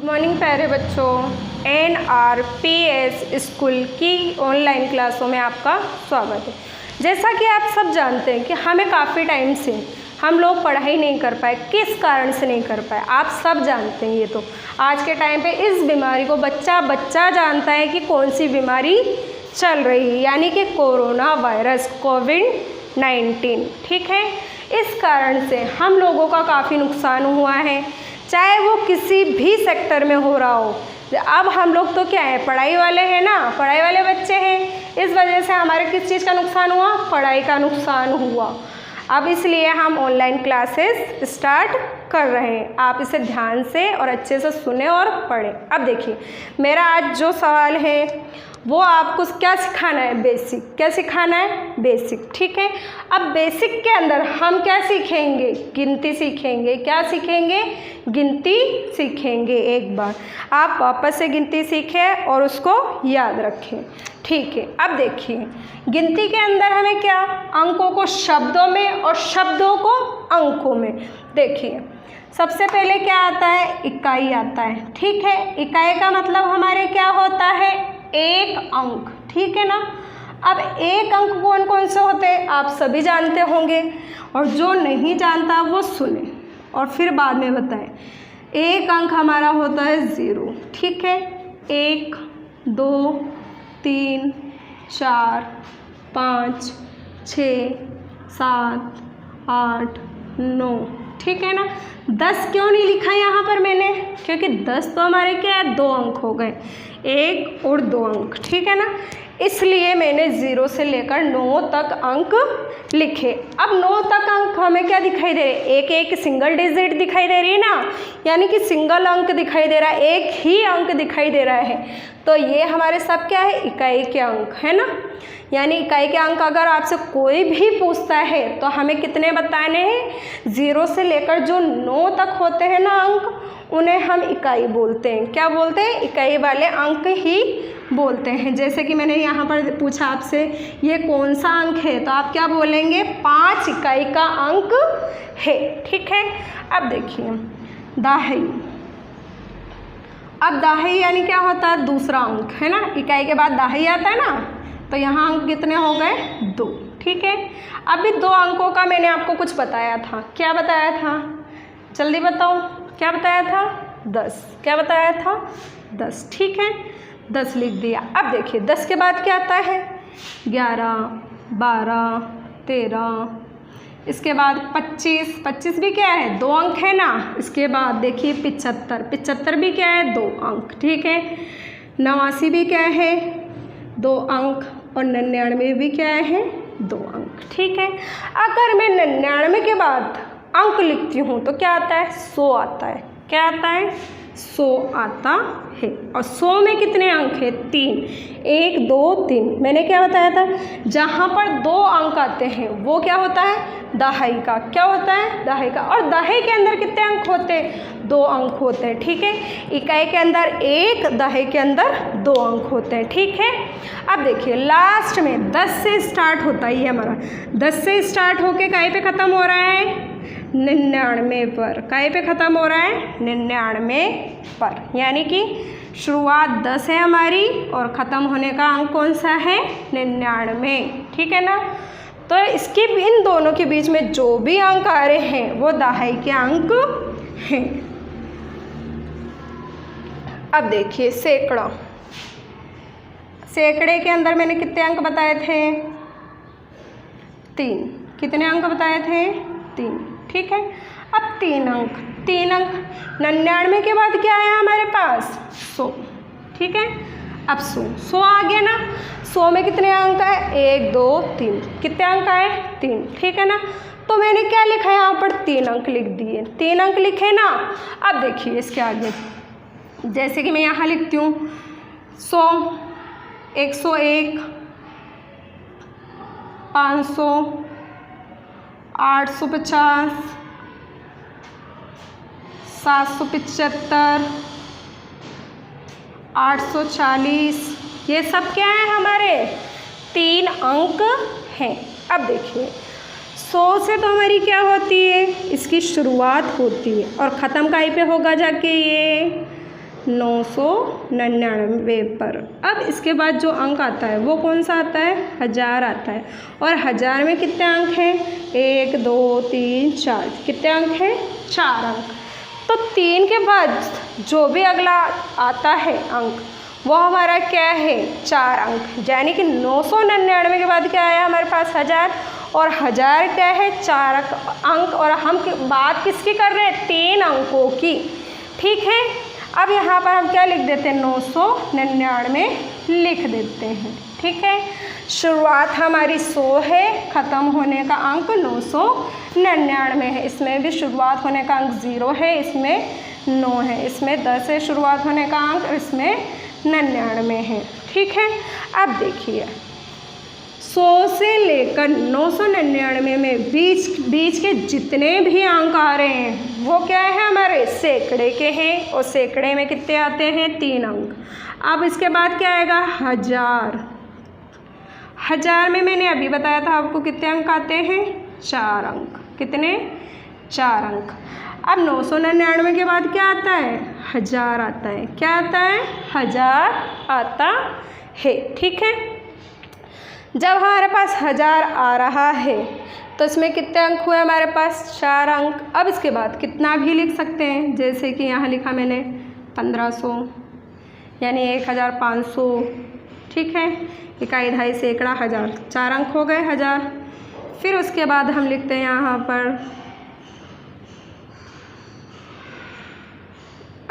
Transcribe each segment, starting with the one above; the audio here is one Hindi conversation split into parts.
मॉर्निंग प्यारे बच्चों, NRPS स्कूल की ऑनलाइन क्लासों में आपका स्वागत है। जैसा कि आप सब जानते हैं कि हमें काफ़ी टाइम से हम लोग पढ़ाई नहीं कर पाए। किस कारण से नहीं कर पाए आप सब जानते हैं। ये तो आज के टाइम पे इस बीमारी को बच्चा जानता है कि कौन सी बीमारी चल रही है, यानी कि कोरोना वायरस कोविड-19। ठीक है, इस कारण से हम लोगों का काफ़ी नुकसान हुआ है, चाहे वो किसी भी सेक्टर में हो रहा हो। अब हम लोग तो क्या है, पढ़ाई वाले हैं ना, पढ़ाई वाले बच्चे हैं। इस वजह से हमारे किस चीज़ का नुकसान हुआ? पढ़ाई का नुकसान हुआ। अब इसलिए हम ऑनलाइन क्लासेस स्टार्ट कर रहे हैं। आप इसे ध्यान से और अच्छे से सुने और पढ़ें। अब देखिए, मेरा आज जो सवाल है वो आपको क्या सिखाना है? बेसिक। क्या सिखाना है? बेसिक। ठीक है, अब बेसिक के अंदर हम क्या सीखेंगे? गिनती सीखेंगे। क्या सीखेंगे? गिनती सीखेंगे। एक बार आप वापस से गिनती सीखें और उसको याद रखें। ठीक है, अब देखिए, गिनती के अंदर हमें क्या, अंकों को शब्दों में और शब्दों को अंकों में। देखिए, सबसे पहले क्या आता है? इकाई आता है। ठीक है, इकाई का मतलब हमारे क्या होता है? एक अंक। ठीक है ना। अब एक अंक कौन कौन से होते हैं आप सभी जानते होंगे, और जो नहीं जानता वो सुने और फिर बाद में बताएं। एक अंक हमारा होता है 0। ठीक है, 1 2 3 4 5 6 7 8 9। ठीक है ना। 10 क्यों नहीं लिखा यहाँ पर मैंने? क्योंकि 10 तो हमारे क्या है, 2 अंक हो गए, 1 और 2 अंक। ठीक है ना, इसलिए मैंने 0 से लेकर 9 तक अंक लिखे। अब 9 तक अंक हमें क्या दिखाई दे रहे हैं? एक एक सिंगल डिजिट दिखाई दे रही है ना, यानी कि सिंगल अंक दिखाई दे रहा है, एक ही अंक दिखाई दे रहा है। तो ये हमारे सब क्या है? इकाई के अंक है ना। यानी इकाई के अंक अगर आपसे कोई भी पूछता है तो हमें कितने बताने हैं? 0 से लेकर जो 9 तक होते हैं ना अंक, उन्हें हम इकाई बोलते हैं। क्या बोलते हैं? इकाई वाले अंक ही बोलते हैं। जैसे कि मैंने यहाँ पर पूछा आपसे, ये कौन सा अंक है, तो आप क्या बोलेंगे? 5 इकाई का अंक है। ठीक है, अब देखिए, दहाई। अब दहाई यानी क्या होता है? दूसरा अंक है ना। इकाई के बाद दहाई आता है ना, तो यहाँ अंक कितने हो गए? 2। ठीक है, अभी 2 अंकों का मैंने आपको कुछ बताया था। क्या बताया था? जल्दी बताओ, क्या बताया था? 10। क्या बताया था? 10। ठीक है, 10 लिख दिया। अब देखिए, 10 के बाद क्या आता है? 11 12 13, इसके बाद 25। 25 भी क्या है? 2 अंक है ना। इसके बाद देखिए 75। 75 भी क्या है? 2 अंक। ठीक है, 89 भी क्या है? 2 अंक। और 99 भी क्या है? 2 अंक। ठीक है, अगर मैं 99 के बाद अंक लिखती हूँ तो क्या आता है? 100 आता है। क्या आता है? 100 आता है। और 100 में कितने अंक है? 3। 1 2 3। मैंने क्या बताया था? जहाँ पर 2 अंक आते हैं वो क्या होता है? दहाई का। क्या होता है? दहाई का। और दहाई के अंदर कितने अंक होते हैं? 2 अंक होते हैं। ठीक है, इकाई के अंदर 1, दहाई के अंदर 2 अंक होते हैं। ठीक है, अब देखिए, लास्ट में 10 से स्टार्ट होता है ये हमारा। 10 से स्टार्ट होके काहे पे ख़त्म हो रहा है? 99 पर। काहे पे ख़त्म हो रहा है? 99 पर। यानी कि शुरुआत 10 है हमारी और ख़त्म होने का अंक कौन सा है? 99। ठीक है ना। तो इसके इन दोनों के बीच में जो भी अंक आ रहे हैं वो दहाई के अंक हैं। अब देखिए, सैकड़ा। सैकड़े के अंदर मैंने कितने अंक बताए थे? 3। कितने अंक बताए थे? 3। ठीक है, अब 3 अंक। 3 अंक 99 के बाद क्या है हमारे पास? 100। ठीक है, अब 100 आ गया ना। 100 में कितने अंक है? 1 2 3। कितने अंक आए? 3। ठीक है ना। तो मैंने क्या लिखा है यहाँ पर? 3 अंक लिख दिए। 3 अंक लिखे ना। अब देखिए इसके आगे, जैसे कि मैं यहाँ लिखती हूँ 100, 101, 500, 850, 775, 840। ये सब क्या है हमारे? 3 अंक हैं। अब देखिए, 100 से तो हमारी क्या होती है? इसकी शुरुआत होती है और ख़त्म कहीं पे होगा जाके? ये 999 पर। अब इसके बाद जो अंक आता है वो कौन सा आता है? 1000 आता है। और 1000 में कितने अंक हैं? 1 2 3 4। कितने अंक हैं? 4 अंक। तो 3 के बाद जो भी अगला आता है अंक वो हमारा क्या है? 4 अंक। यानी कि 999 के बाद क्या आया हमारे पास? 1000। और 1000 क्या है? 4 अंक। और हम बात किसकी कर रहे हैं? 3 अंकों की। ठीक है। अब यहाँ पर हम क्या लिख देते हैं? 999 लिख देते हैं। ठीक है। शुरुआत हमारी 100 है, ख़त्म होने का अंक 999 है। इसमें भी शुरुआत होने का अंक 0 है, इसमें 9 है। इसमें 10 है शुरुआत होने का अंक, इसमें 99 है। ठीक है। अब देखिए 100 से लेकर 999 में बीच के जितने भी अंक आ रहे हैं वो क्या है? हमारे सैकड़े के हैं। और सैकड़े में कितने आते हैं? 3 अंक। अब इसके बाद क्या आएगा? 1000। 1000 में मैंने अभी बताया था आपको कितने अंक आते हैं? 4 अंक। कितने? 4 अंक। अब 999 के बाद क्या आता है? 1000 आता है। क्या आता है? 1000 आता है। ठीक है। जब हमारे पास 1000 आ रहा है तो इसमें कितने अंक हुए हमारे पास? 4 अंक। अब इसके बाद कितना भी लिख सकते हैं, जैसे कि यहाँ लिखा मैंने 1500 यानी 1500। ठीक है। इकाई, दहाई, सैकड़ा, 1000। 4 अंक हो गए 1000। फिर उसके बाद हम लिखते हैं यहाँ पर,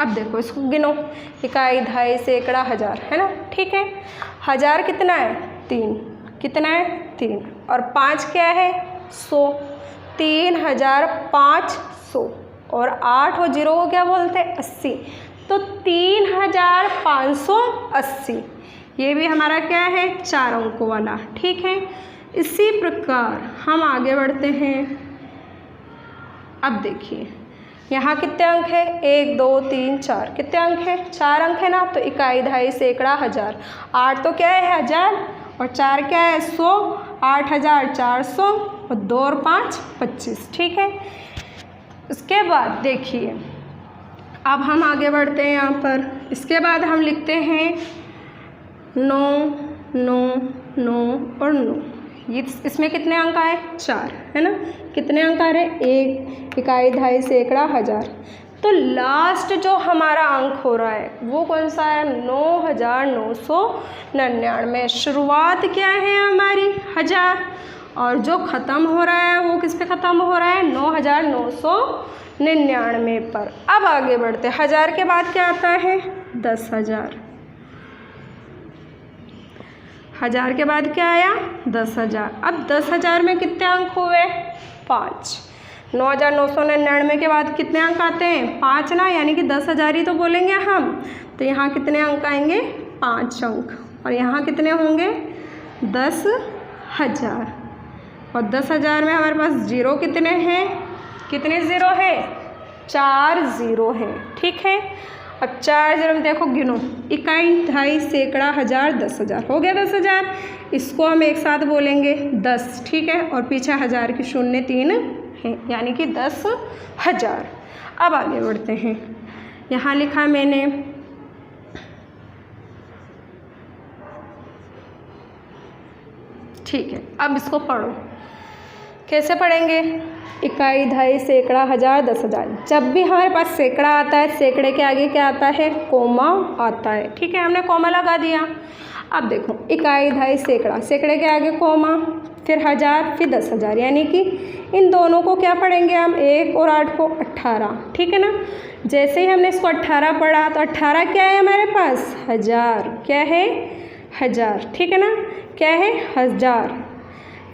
अब देखो इसको गिनो, इकाई, दहाई, सैकड़ा, 1000 है ना। ठीक है। 1000 कितना है? 3। कितना है? 3। और 5 क्या है? 100। 3500। और 8 और 0 को क्या बोलते हैं? 80। तो 3580। ये भी हमारा क्या है? 4 अंकों वाला। ठीक है। इसी प्रकार हम आगे बढ़ते हैं। अब देखिए यहाँ कितने अंक है? 1 2 3 4। कितने अंक है? 4 अंक है ना। तो इकाई, दहाई, सैकड़ा, 1000। 8 तो क्या है? 1000। और 4 क्या है? 100। 8400। और 2 और 5 25। ठीक है। उसके बाद देखिए अब हम आगे बढ़ते हैं यहाँ पर। इसके बाद हम लिखते हैं 9 9 9 और 9। ये इसमें कितने अंक आए? 4 है ना। कितने अंक आ रहे? 1 इकाई, दहाई, सैकड़ा, 1000। तो लास्ट जो हमारा अंक हो रहा है वो कौन सा है? 9999। शुरुआत क्या है हमारी? 1000। और जो ख़त्म हो रहा है वो किस पे ख़त्म हो रहा है? 9999 पर। अब आगे बढ़ते हैं। 1000 के बाद क्या आता है? 10000। 1000 के बाद क्या आया? 10000। अब 10000 में कितने अंक हुए? 5। 9999 के बाद कितने अंक आते हैं? 5 ना, यानी कि 10000 ही तो बोलेंगे हम। तो यहाँ कितने अंक आएंगे? 5 अंक। और यहाँ कितने होंगे? 10000। और 10000 में हमारे पास जीरो कितने हैं? कितने ज़ीरो है? 4 ज़ीरो हैं। ठीक है। अब 4 ज़ीरो में देखो गिनो, इकाई, दहाई, सैकड़ा, 1000, 10000 हो गया 10000। इसको हम एक साथ बोलेंगे 10। ठीक है। और पीछे 1000 की शून्य 3 है, यानी कि 10000। अब आगे बढ़ते हैं। यहाँ लिखा मैंने ठीक है। अब इसको पढ़ो। कैसे पढ़ेंगे? इकाई, दहाई, सैकड़ा, 1000, 10000। जब भी हमारे पास सैकड़ा आता है, सैकड़े के आगे क्या आता है? कोमा आता है। ठीक है। हमने कोमा लगा दिया। अब देखो इकाई, दहाई, सैकड़ा, सैकड़े के आगे कोमा, फिर 1000, फिर 10000। यानी कि इन दोनों को क्या पढ़ेंगे हम? 1 और 8 को 18। ठीक है ना। जैसे ही हमने इसको 18 पढ़ा तो 18 क्या है हमारे पास? 1000। क्या है? 1000। ठीक है ना। क्या है? 1000।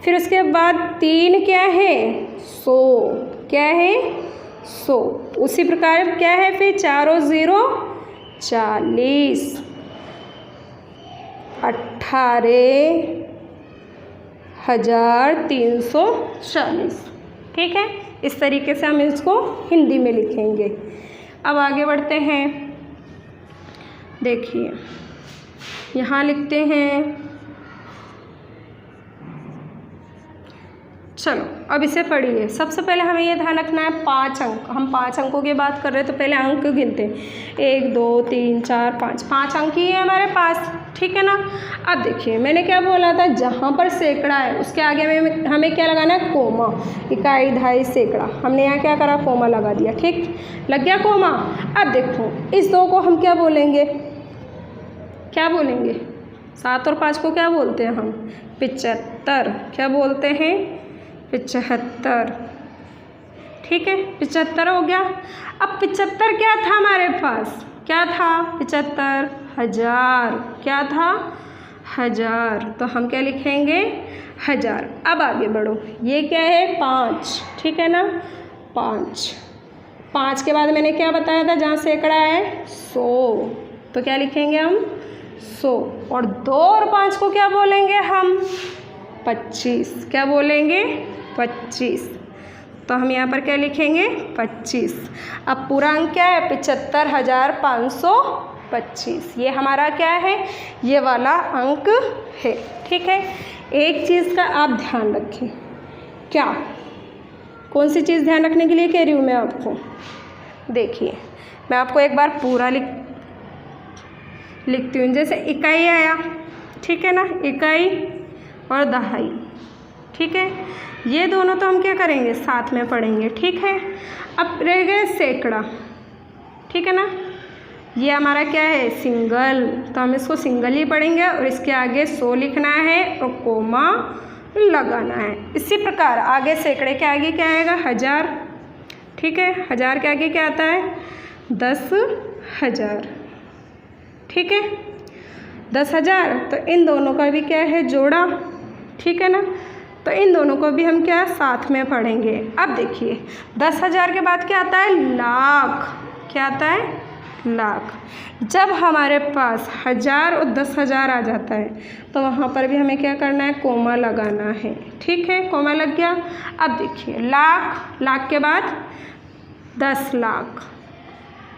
फिर उसके बाद 3 क्या है? 100। क्या है? 100। उसी प्रकार क्या है फिर? 4 और 0 40। 18,340। ठीक है। इस तरीके से हम इसको हिंदी में लिखेंगे। अब आगे बढ़ते हैं। देखिए यहाँ लिखते हैं चलो अब इसे पढ़िए। सबसे पहले हमें ये ध्यान रखना है 5 अंक, हम 5 अंकों की बात कर रहे हैं तो पहले अंक गिनते हैं। 1 2 3 4 5, 5 अंक ही है हमारे पास, ठीक है ना। अब देखिए मैंने क्या बोला था, जहाँ पर सैकड़ा है उसके आगे हमें क्या लगाना है, कोमा। इकाई, दहाई, सैकड़ा, हमने यहाँ क्या करा, कोमा लगा दिया, ठीक लग गया कोमा। अब देखो इस 2 को हम क्या बोलेंगे, क्या बोलेंगे, 7 और 5 को क्या बोलते हैं हम, 75, क्या बोलते हैं, 75, ठीक है 75 हो गया। अब 75 क्या था हमारे पास, क्या था 75, 1000, क्या था 1000, तो हम क्या लिखेंगे 1000। अब आगे बढ़ो, ये क्या है 5, ठीक है ना, 5 के बाद मैंने क्या बताया था, जहाँ सैकड़ा है 100, तो क्या लिखेंगे हम 100। और 2 और 5 को क्या बोलेंगे हम, 25, क्या बोलेंगे 25, तो हम यहाँ पर क्या लिखेंगे 25। अब पूरा अंक क्या है, 75,525, ये हमारा क्या है, ये वाला अंक है, ठीक है। एक चीज़ का आप ध्यान रखें, क्या, कौन सी चीज़ ध्यान रखने के लिए कह रही हूँ मैं आपको, देखिए मैं आपको एक बार पूरा लिखती हूँ। जैसे इकाई आया, ठीक है ना, इकाई और दहाई, ठीक है, ये दोनों तो हम क्या करेंगे साथ में पढ़ेंगे, ठीक है। अब रह गए सैकड़ा, ठीक है ना, ये हमारा क्या है सिंगल, तो हम इसको सिंगल ही पढ़ेंगे और इसके आगे 100 लिखना है और कोमा लगाना है। इसी प्रकार आगे सैकड़े के आगे क्या आएगा 1000, ठीक है, 1000 के आगे क्या आता है 10,000, ठीक है 10,000, तो इन दोनों का भी क्या है जोड़ा, ठीक है ना, तो इन दोनों को भी हम क्या साथ में पढ़ेंगे। अब देखिए 10,000 के बाद क्या आता है लाख, क्या आता है लाख। जब हमारे पास 1000 और 10,000 आ जाता है तो वहाँ पर भी हमें क्या करना है, कोमा लगाना है, ठीक है, कोमा लग गया। अब देखिए लाख के बाद 10 लाख,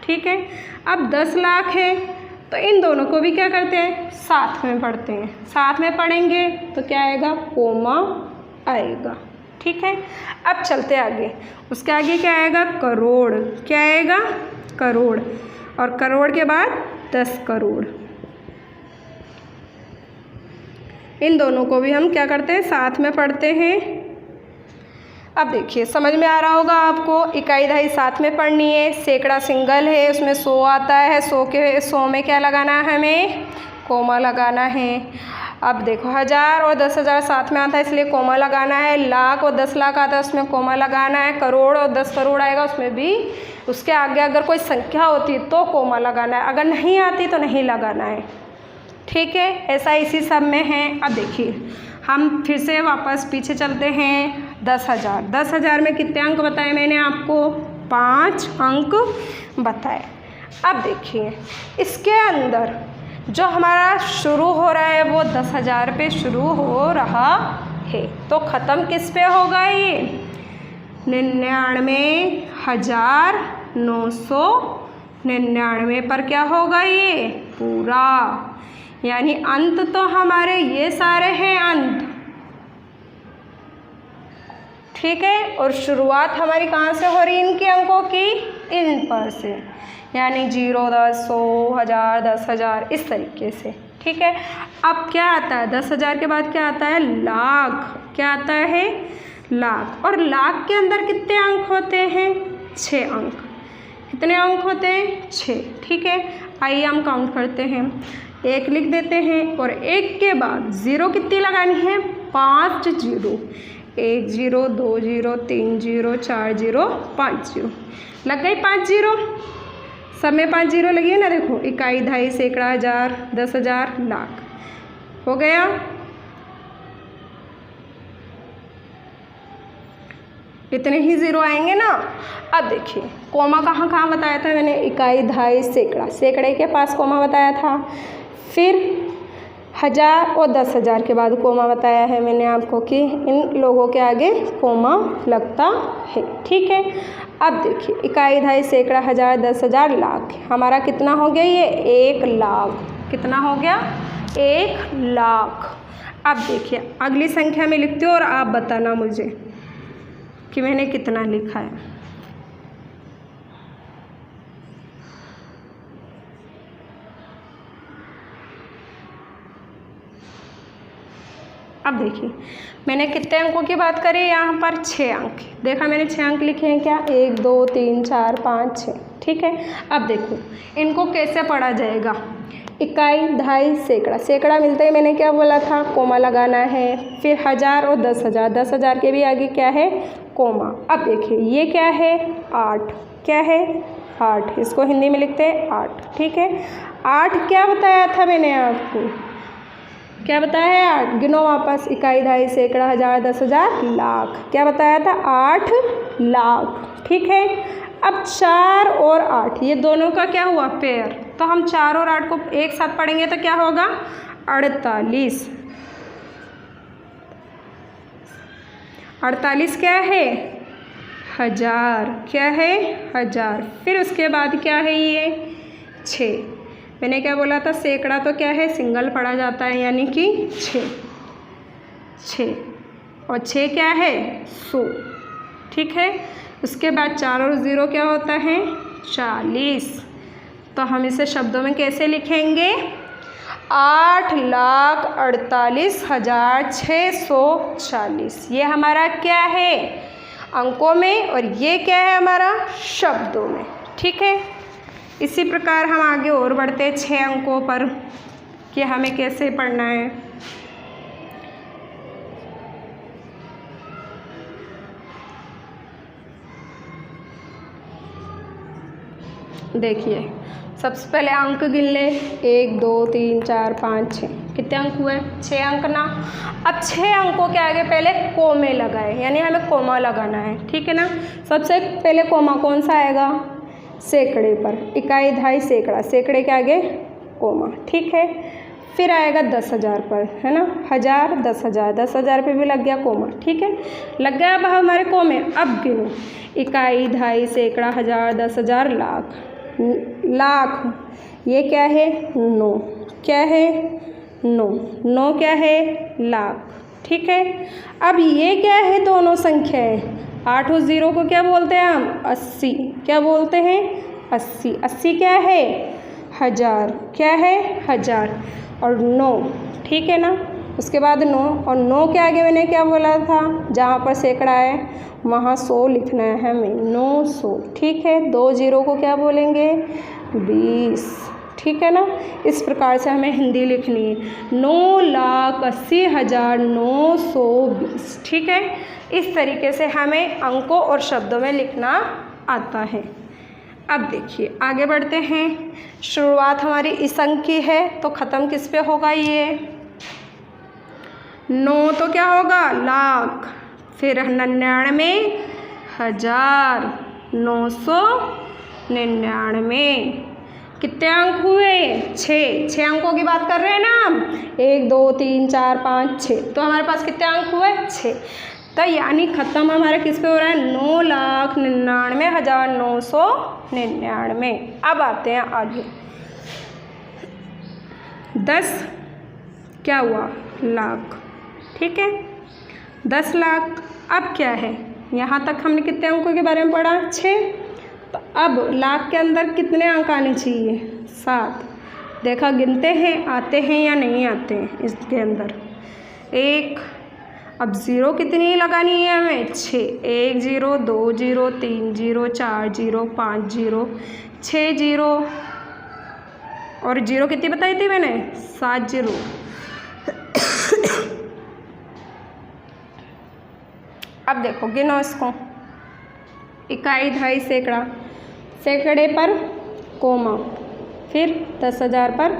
ठीक है। अब 10 लाख है तो इन दोनों को भी क्या करते हैं साथ में पढ़ते हैं, साथ में पढ़ेंगे तो क्या आएगा कोमा आएगा, ठीक है। अब चलते आगे, उसके आगे क्या आएगा करोड़, क्या आएगा करोड़, और करोड़ के बाद 10 करोड़। इन दोनों को भी हम क्या करते हैं साथ में पढ़ते हैं। अब देखिए समझ में आ रहा होगा आपको, इकाई दहाई साथ में पढ़नी है, सैकड़ा सिंगल है उसमें 100 आता है, 100 में क्या लगाना है हमें कोमा लगाना है। अब देखो 1000 और 10,000 साथ में आता है इसलिए कोमा लगाना है, लाख और 10 लाख आता है उसमें कोमा लगाना है, करोड़ और 10 करोड़ आएगा उसमें भी, उसके आगे अगर कोई संख्या होती तो कोमा लगाना है, अगर नहीं आती तो नहीं लगाना है, ठीक है। ऐसा इसी सब में है। अब देखिए हम फिर से वापस पीछे चलते हैं, 10,000 में कितने अंक बताए मैंने आपको, 5 अंक बताए। अब देखिए इसके अंदर जो हमारा शुरू हो रहा है वो 10,000 पे शुरू हो रहा है, तो ख़त्म किस पे होगा ये 99,999 पर क्या होगा ये पूरा, यानी अंत तो हमारे ये सारे हैं अंत, ठीक है, और शुरुआत हमारी कहाँ से हो रही है इनके अंकों की, इन पर से, यानी 0 10 100 1000 10,000 इस तरीके से, ठीक है। अब क्या आता है 10,000 के बाद क्या आता है लाख, क्या आता है लाख, और लाख के अंदर कितने अंक होते हैं 6 अंक, कितने अंक होते हैं 6, ठीक है। आइए हम काउंट करते हैं, 1 लिख देते हैं और 1 के बाद 0 कितनी लगानी है 5 0, 1 0 2 0 3 0 4 0 5 0, लग गई 5 0, सब में 5 0 लगी है ना, देखो इकाई दहाई सैकड़ा 1000 10,000 लाख हो गया। इतने ही 0 आएंगे ना। अब देखिए कोमा कहाँ बताया था मैंने, इकाई दहाई सैकड़ा, सैकड़े के पास कोमा बताया था, फिर 1000 और 10,000 के बाद कोमा बताया है मैंने आपको कि इन लोगों के आगे कोमा लगता है, ठीक है। अब देखिए इकाई दहाई सैकड़ा 1000 10,000 लाख, हमारा कितना हो गया ये 1 लाख, कितना हो गया 1 लाख। अब देखिए अगली संख्या में लिखती हूँ और आप बताना मुझे, कि मैंने कितना लिखा है। अब देखिए मैंने कितने अंकों की बात करी, यहाँ पर 6 अंक। देखा मैंने 6 अंक लिखे हैं क्या, 1 2 3 4 5 6। ठीक है, अब देखो इनको कैसे पढ़ा जाएगा। इकाई, दहाई, सैकड़ा। सैकड़ा मिलते ही मैंने क्या बोला था, कोमा लगाना है। फिर 1000 और 10,000, 10,000 के भी आगे क्या है, कोमा। अब देखिए ये क्या है, 8। क्या है, 8। इसको हिंदी में लिखते हैं 8। ठीक है, 8 क्या बताया था मैंने आपको, क्या बताया है, 8। गिनो वापस, इकाई, दहाई, सैकड़ा, 1000, 10,000, लाख। क्या बताया था, 8 लाख। ठीक है, अब 4 और 8 ये दोनों का क्या हुआ, पेयर। तो हम 4 और 8 को एक साथ पढ़ेंगे तो क्या होगा, 48। 48 क्या है, 1000। क्या है, 1000। फिर उसके बाद क्या है, ये 6। मैंने क्या बोला था, सैकड़ा तो क्या है, सिंगल पढ़ा जाता है, यानी कि 6 और 6 क्या है, 100। ठीक है, उसके बाद 4 और 0 क्या होता है, 40। तो हम इसे शब्दों में कैसे लिखेंगे, 8,48,640। ये हमारा क्या है, अंकों में, और ये क्या है हमारा, शब्दों में। ठीक है, इसी प्रकार हम आगे और बढ़ते हैं 6 अंकों पर कि हमें कैसे पढ़ना है। देखिए सबसे पहले अंक गिन ले, 1 2 3 4 5 6। कितने अंक हुए, 6 अंक ना। अब 6 अंकों के आगे पहले कोमे लगाए, यानी हमें कोमा लगाना है। ठीक है ना, सबसे पहले कोमा कौन सा आएगा, सैकड़े पर। इकाई, दहाई, सैकड़ा, सैकड़े के आगे कोमा। ठीक है, फिर आएगा 10,000 पर, है ना, 1000, 10,000, 10,000 पे भी लग गया कोमा। ठीक है, लग गया अब हमारे कोमे। अब गिनो, इकाई, दहाई, सैकड़ा, 1000, 10,000, लाख। लाख ये क्या है, 9। क्या है, 9। 9 क्या है, लाख। ठीक है, अब ये क्या है, दोनों संख्याएं, 8 और 0 को क्या बोलते हैं हम, 80। क्या बोलते हैं, 80। 80 क्या है, 1000। क्या है, 1000 और 9। ठीक है ना, उसके बाद 9 और 9 के आगे मैंने क्या बोला था, जहाँ पर सैकड़ा है वहाँ 100 लिखना है हमें, 900। ठीक है, 2 0 को क्या बोलेंगे, 20। ठीक है ना, इस प्रकार से हमें हिंदी लिखनी है, 9,80,920। ठीक है, इस तरीके से हमें अंकों और शब्दों में लिखना आता है। अब देखिए आगे बढ़ते हैं। शुरुआत हमारी इस अंक की है तो ख़त्म किस पे होगा, ये 9 तो क्या होगा, लाख। फिर 99,999। कितने अंक हुए, 6 अंकों की बात कर रहे हैं ना हम, 1 2 3 4 5 6। तो हमारे पास कितने अंक हुए, 6। तो यानी ख़त्म हमारा किस पे हो रहा है, 9,99,999। अब आते हैं आगे, 10 क्या हुआ, लाख। ठीक है, 10 लाख। अब क्या है, यहाँ तक हमने कितने अंकों के बारे में पढ़ा, 6। तो अब लाख के अंदर कितने अंक आने चाहिए, 7। देखा गिनते हैं आते हैं या नहीं आते हैं इसके अंदर, 1। अब 0 कितनी लगानी है हमें, 6। 1 0 2 0 3 0 4 0 5 0 6 0 और 0 कितनी बताई थी मैंने, 7 0। अब देखो गिनो इसको, इकाई, दहाई, सैकड़ा, सैकड़े पर कोमा, फिर 10,000 पर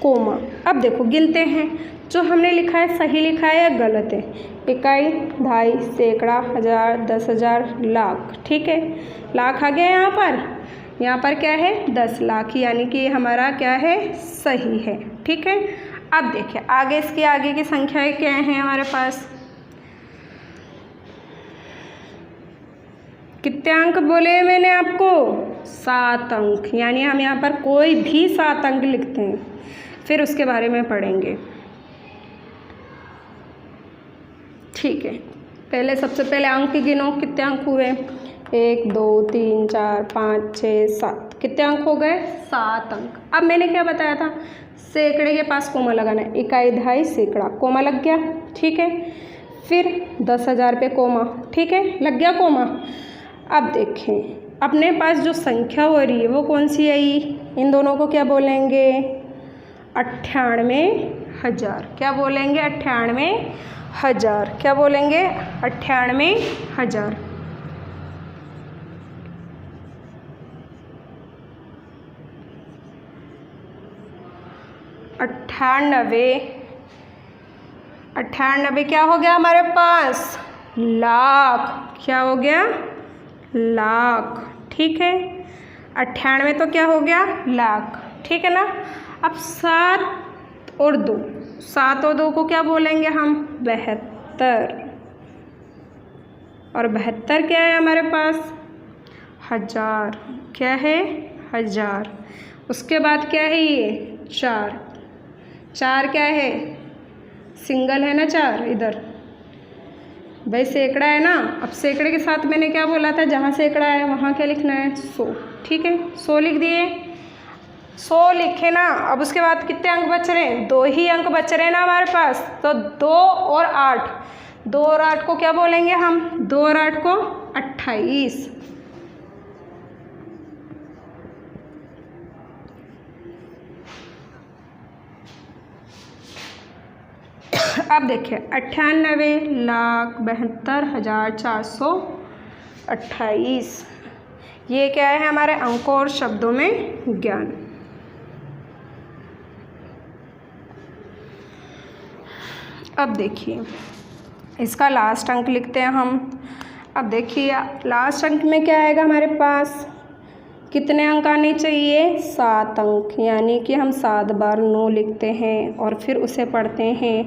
कोमा। अब देखो गिनते हैं, जो हमने लिखा है सही लिखा है या गलत है, इकाई, दहाई, सैकड़ा, 1000, 10,000, लाख। ठीक है, लाख आ गया यहाँ पर क्या है, 10 लाख, यानी कि हमारा क्या है, सही है। ठीक है, अब देखिए आगे इसके आगे की संख्याएं क्या हैं हमारे पास, कितने अंक बोले मैंने आपको, 7 अंक। यानी हम यहाँ पर कोई भी 7 अंक लिखते हैं, फिर उसके बारे में पढ़ेंगे। ठीक है, पहले सबसे पहले अंक गिनो, कितने अंक हुए? 1 2 3 4 5 6 7। कितने अंक हो गए? 7 अंक। अब मैंने क्या बताया था? सैकड़े के पास कोमा लगाना है, इकाई दहाई सैकड़ा, कोमा लग गया, ठीक है। फिर 10,000 पे कोमा, ठीक है, लग गया कोमा। अब देखें अपने पास जो संख्या हो रही है वो कौन सी आई? इन दोनों को क्या बोलेंगे? 98,000। क्या बोलेंगे? 98,000। क्या बोलेंगे? 98,000। अट्ठानबे क्या हो गया हमारे पास? लाख। क्या हो गया? लाख, ठीक है। 98 तो क्या हो गया? लाख, ठीक है ना। अब 7 और 2, 7 और 2 को क्या बोलेंगे हम? 72। और 72 क्या है हमारे पास? 1000। क्या है? 1000। उसके बाद क्या है? ये 4। 4 क्या है? सिंगल है ना 4 इधर, भाई सैकड़ा है ना। अब सैकड़े के साथ मैंने क्या बोला था? जहाँ सैकड़ा है वहाँ क्या लिखना है? 100, ठीक है। 100 लिख दिए, 100 लिखे ना। अब उसके बाद कितने अंक बच रहे हैं? 2 ही अंक बच रहे हैं ना हमारे पास, तो 2 और 8, 2 और 8 को क्या बोलेंगे हम? 2 और 8 को 28। अब देखिए 98,72,428, ये क्या है हमारे अंकों और शब्दों में ज्ञान। अब देखिए इसका लास्ट अंक लिखते हैं हम। अब देखिए लास्ट अंक में क्या आएगा हमारे पास? कितने अंक आने चाहिए? 7 अंक, यानी कि हम 7 बार 9 लिखते हैं और फिर उसे पढ़ते हैं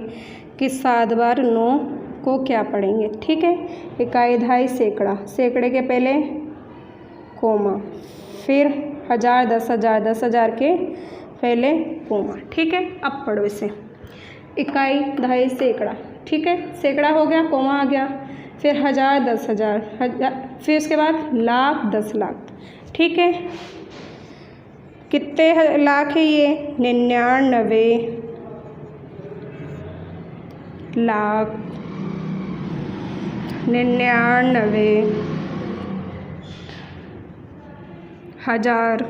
कि 7 बार 9 को क्या पढ़ेंगे, ठीक है। इकाई दहाई सैकड़ा, सैकड़े के पहले कोमा, फिर 1000 10,000 10,000 के पहले कोमा, ठीक है। अब पढ़ो इसे, इकाई दहाई सैकड़ा, ठीक है। सैकड़ा हो गया, कोमा आ गया, फिर 1000 10,000, फिर उसके बाद लाख 10 लाख, ठीक है। कितने लाख है ये? 99 लाख, 99,000,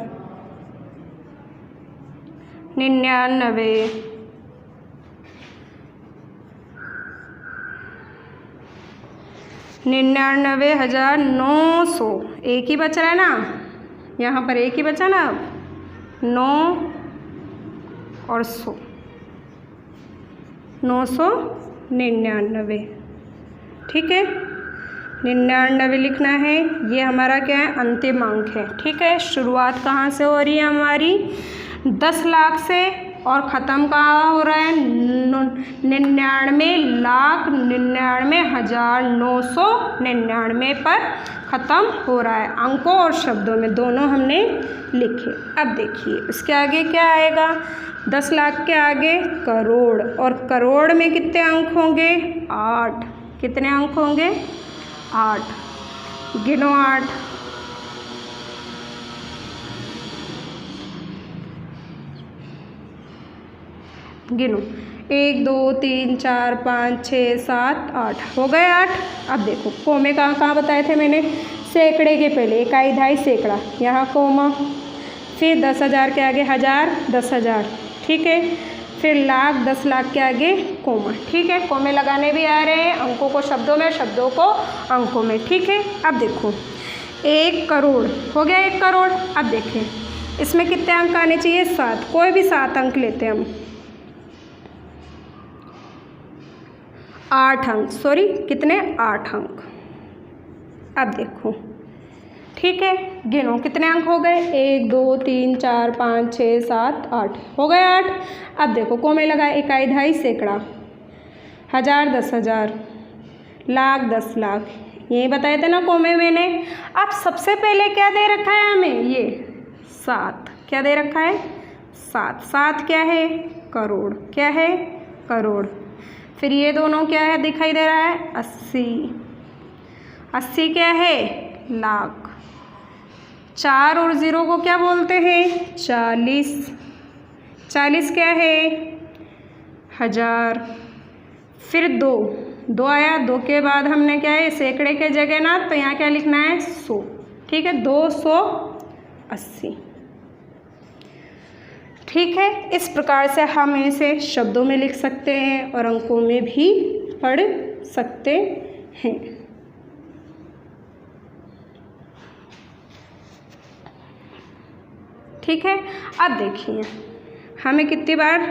99,900। एक ही बच रहा है ना, यहाँ पर एक ही बचा ना। अब 9 और 100, 999, ठीक है। 99 लिखना है। ये हमारा क्या है? अंतिम अंक है, ठीक है। शुरुआत कहाँ से हो रही है हमारी? 10 लाख से, और ख़त्म कहाँ हो रहा है? 99,99,999 पर ख़त्म हो रहा है। अंकों और शब्दों में दोनों हमने लिखे। अब देखिए इसके आगे क्या आएगा? 10 लाख के आगे करोड़, और करोड़ में कितने अंक होंगे? 8। कितने अंक होंगे? 8। गिनो 8। गिनो 1 2 3 4 5 6 7 8, हो गए 8। अब देखो कोमे कहाँ कहाँ बताए थे मैंने? सैकड़े के पहले इकाई दहाई सैकड़ा, यहाँ कोमा, फिर 10,000 के आगे 1000 10,000, ठीक है। फिर लाख 10 लाख के आगे कोमा, ठीक है। कोमे लगाने भी आ रहे हैं, अंकों को शब्दों में, शब्दों को अंकों में, ठीक है। अब देखो 1 करोड़ हो गया, 1 करोड़। अब देखें इसमें कितने अंक आने चाहिए? 7। कोई भी 7 अंक लेते हैं हम। 8 अंक, सॉरी कितने? 8 अंक। अब देखो, ठीक है, गिनो कितने अंक हो गए? 1 2 3 4 5 6 7 8, हो गए 8। अब देखो कोमे लगाए, इकाई दहाई सैकड़ा, 1000 10,000, लाख 10 लाख, यही बताए थे ना कोमे मैंने। अब सबसे पहले क्या दे रखा है हमें? ये 7। क्या दे रखा है? 7। 7 क्या है? करोड़। क्या है? करोड़। फिर ये दोनों क्या है दिखाई दे रहा है? 80। 80 क्या है? लाख। 4 और 0 को क्या बोलते हैं? 40। 40 क्या है? 1000। फिर 2 आया, 2 के बाद हमने क्या है? सैकड़े के जगह ना, तो यहाँ क्या लिखना है? 100। ठीक है, 280। ठीक है, इस प्रकार से हम इसे शब्दों में लिख सकते हैं और अंकों में भी पढ़ सकते हैं। ठीक है, अब देखिए हमें कितनी बार?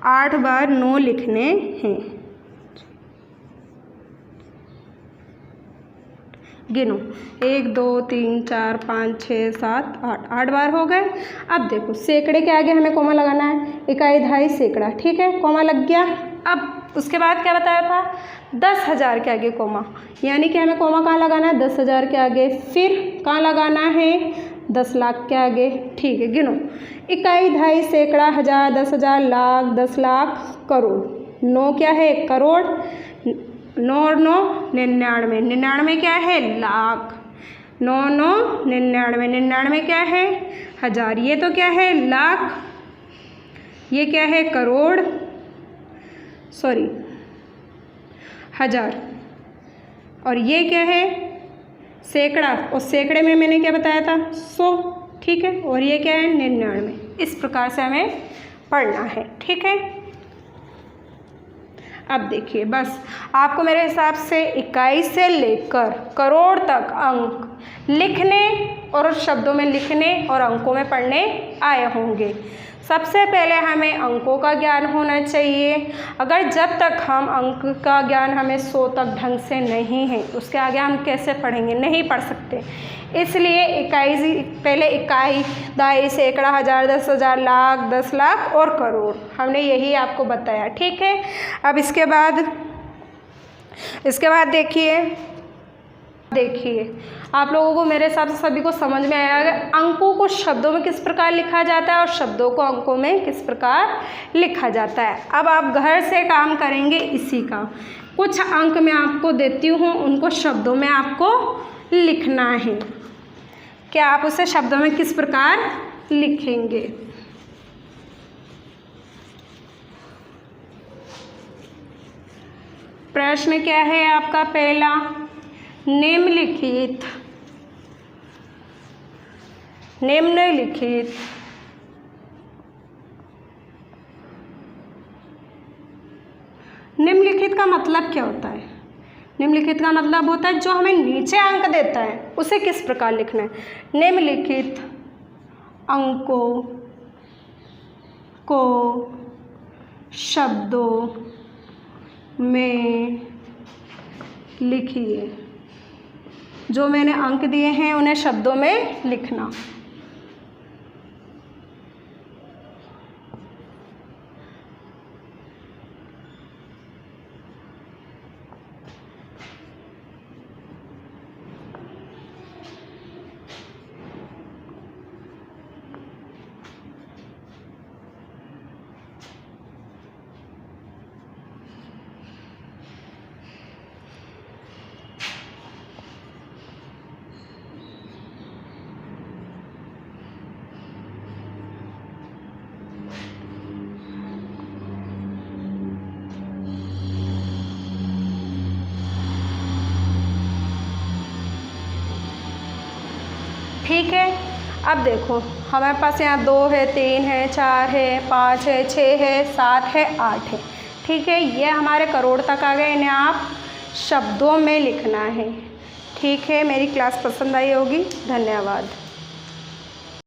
8 बार 9 लिखने हैं। गिनो, 1 2 3 4 5 6 7 8, 8 बार हो गए। अब देखो सैकड़े के आगे हमें कोमा लगाना है, इकाई दहाई सैकड़ा। ठीक है, कोमा लग गया। अब उसके बाद क्या बताया था? 10,000 के आगे कोमा, यानी कि हमें कोमा कहाँ लगाना है? 10,000 के आगे। फिर कहाँ लगाना है? 10 लाख के आगे। ठीक है, गिनो, इकाई दहाई सैकड़ा, 1000, 10,000, लाख, 10 लाख, करोड़। 9 क्या है? करोड़। 9 और 9 99। 99 क्या है? लाख। 9 9 99। 99 क्या है? 1000। ये तो क्या है? लाख। ये क्या है? करोड़, सॉरी 1000। और ये क्या है? सैकड़ा। और सैकड़े में मैंने क्या बताया था? 100। ठीक है, और ये क्या है? 99। इस प्रकार से हमें पढ़ना है। ठीक है, अब देखिए बस आपको मेरे हिसाब से इकाई से लेकर करोड़ तक अंक लिखने और शब्दों में लिखने और अंकों में पढ़ने आए होंगे। सबसे पहले हमें अंकों का ज्ञान होना चाहिए। अगर जब तक हम अंक का ज्ञान हमें 100 तक ढंग से नहीं है, उसके आगे हम कैसे पढ़ेंगे? नहीं पढ़ सकते। इसलिए पहले इकाई दहाई सैकड़ा 1000, 10,000, लाख, 10 लाख और करोड़, हमने यही आपको बताया। ठीक है, अब इसके बाद देखिए आप लोगों को मेरे हिसाब से सभी को समझ में आया अंकों को शब्दों में किस प्रकार लिखा जाता है और शब्दों को अंकों में किस प्रकार लिखा जाता है। अब आप घर से काम करेंगे इसी का। कुछ अंक मैं आपको देती हूँ, उनको शब्दों में आपको लिखना है कि आप उसे शब्दों में किस प्रकार लिखेंगे। प्रश्न क्या है आपका? पहला, निम्नलिखित का मतलब क्या होता है? निम्नलिखित का मतलब होता है जो हमें नीचे अंक देता है उसे किस प्रकार लिखना है। निम्नलिखित अंकों को शब्दों में लिखिए। जो मैंने अंक दिए हैं उन्हें शब्दों में लिखना। ठीक है, अब देखो हमारे पास यहाँ 2 है, 3 है, 4 है, 5 है, 6 है, 7 है, 8 है। ठीक है, ये हमारे करोड़ तक आ गए। इन्हें आप शब्दों में लिखना है। ठीक है, मेरी क्लास पसंद आई होगी। धन्यवाद।